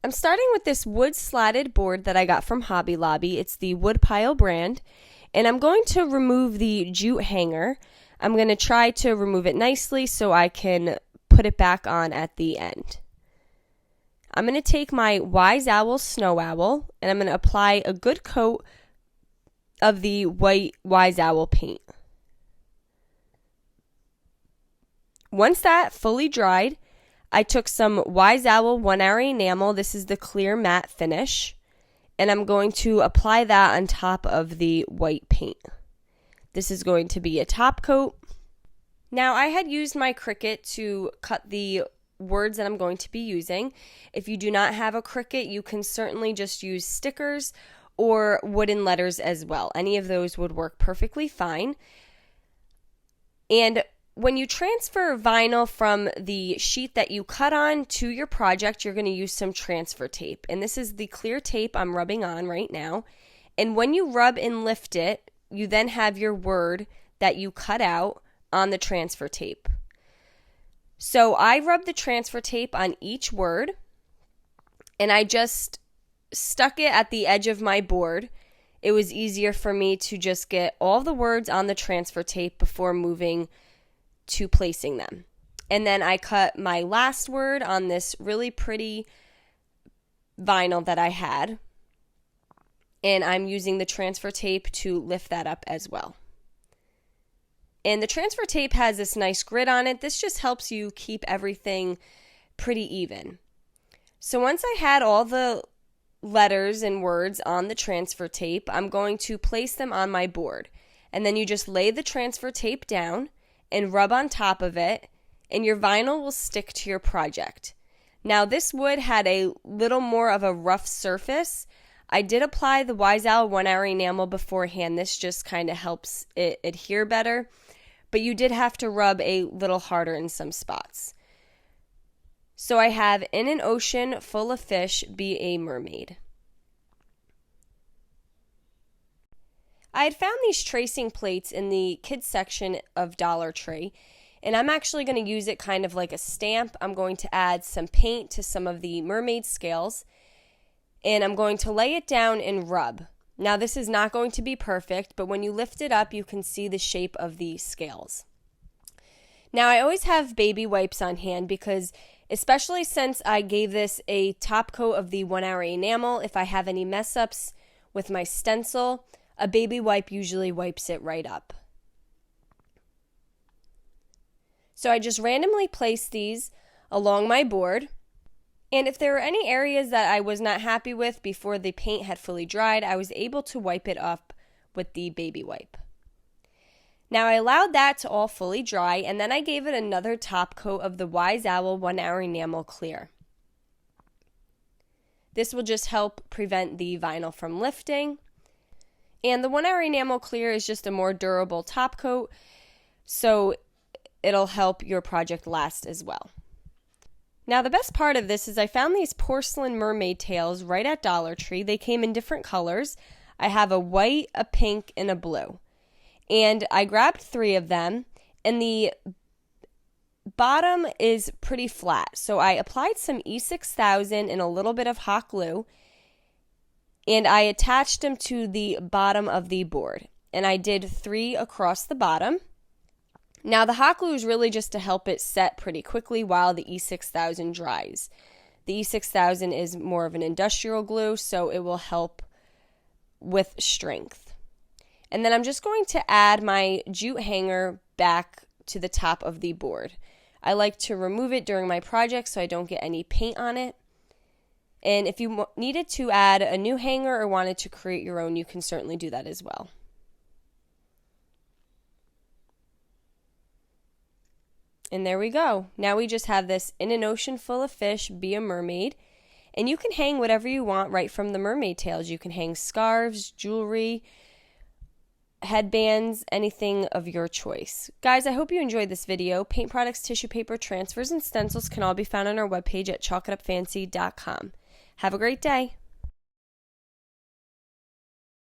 I'm starting with this wood slatted board that I got from Hobby Lobby. It's the Woodpile brand. And I'm going to remove the jute hanger. I'm going to try to remove it nicely so I can put it back on at the end. I'm going to take my Wise Owl Snow Owl and I'm going to apply a good coat of the white Wise Owl paint. Once that fully dried, I took some Wise Owl 1-hour enamel. This is the clear matte finish. And I'm going to apply that on top of the white paint. This is going to be a top coat. Now, I had used my Cricut to cut the words that I'm going to be using. If you do not have a Cricut, you can certainly just use stickers or wooden letters as well. Any of those would work perfectly fine. And when you transfer vinyl from the sheet that you cut on to your project, you're going to use some transfer tape. And this is the clear tape I'm rubbing on right now. And when you rub and lift it, you then have your word that you cut out on the transfer tape. So I rubbed the transfer tape on each word, and I just stuck it at the edge of my board. It was easier for me to just get all the words on the transfer tape before moving to placing them. And then I cut my last word on this really pretty vinyl that I had. And I'm using the transfer tape to lift that up as well. And the transfer tape has this nice grid on it. This just helps you keep everything pretty even. So once I had all the letters and words on the transfer tape, I'm going to place them on my board. And then you just lay the transfer tape down and rub on top of it, and your vinyl will stick to your project. Now, this wood had a little more of a rough surface. I did apply the Wise Owl 1-hour enamel beforehand. This just kind of helps it adhere better, but you did have to rub a little harder in some spots. So I have in an ocean full of fish, be a mermaid. I had found these tracing plates in the kids section of Dollar Tree, and I'm actually going to use it kind of like a stamp. I'm going to add some paint to some of the mermaid scales, and I'm going to lay it down and rub. Now, this is not going to be perfect, but when you lift it up, you can see the shape of the scales. Now, I always have baby wipes on hand because, especially since I gave this a top coat of the 1-hour enamel, if I have any mess ups with my stencil, a baby wipe usually wipes it right up. So I just randomly placed these along my board. And if there were any areas that I was not happy with before the paint had fully dried, I was able to wipe it up with the baby wipe. Now I allowed that to all fully dry, and then I gave it another top coat of the Wise Owl 1-hour enamel clear. This will just help prevent the vinyl from lifting. And the 1-hour enamel clear is just a more durable top coat, so it'll help your project last as well. Now, the best part of this is I found these porcelain mermaid tails right at Dollar Tree. They came in different colors. I have a white, a pink, and a blue. And I grabbed 3 of them, and the bottom is pretty flat. So I applied some E6000 and a little bit of hot glue, and I attached them to the bottom of the board. And I did 3 across the bottom. Now, the hot glue is really just to help it set pretty quickly while the E6000 dries. The E6000 is more of an industrial glue, so it will help with strength. And then I'm just going to add my jute hanger back to the top of the board. I like to remove it during my project so I don't get any paint on it. And if you needed to add a new hanger or wanted to create your own, you can certainly do that as well. And there we go. Now we just have this in an ocean full of fish, be a mermaid. And you can hang whatever you want right from the mermaid tails. You can hang scarves, jewelry, headbands, anything of your choice. Guys, I hope you enjoyed this video. Paint products, tissue paper, transfers, and stencils can all be found on our webpage at chalkitupfancy.com. Have a great day.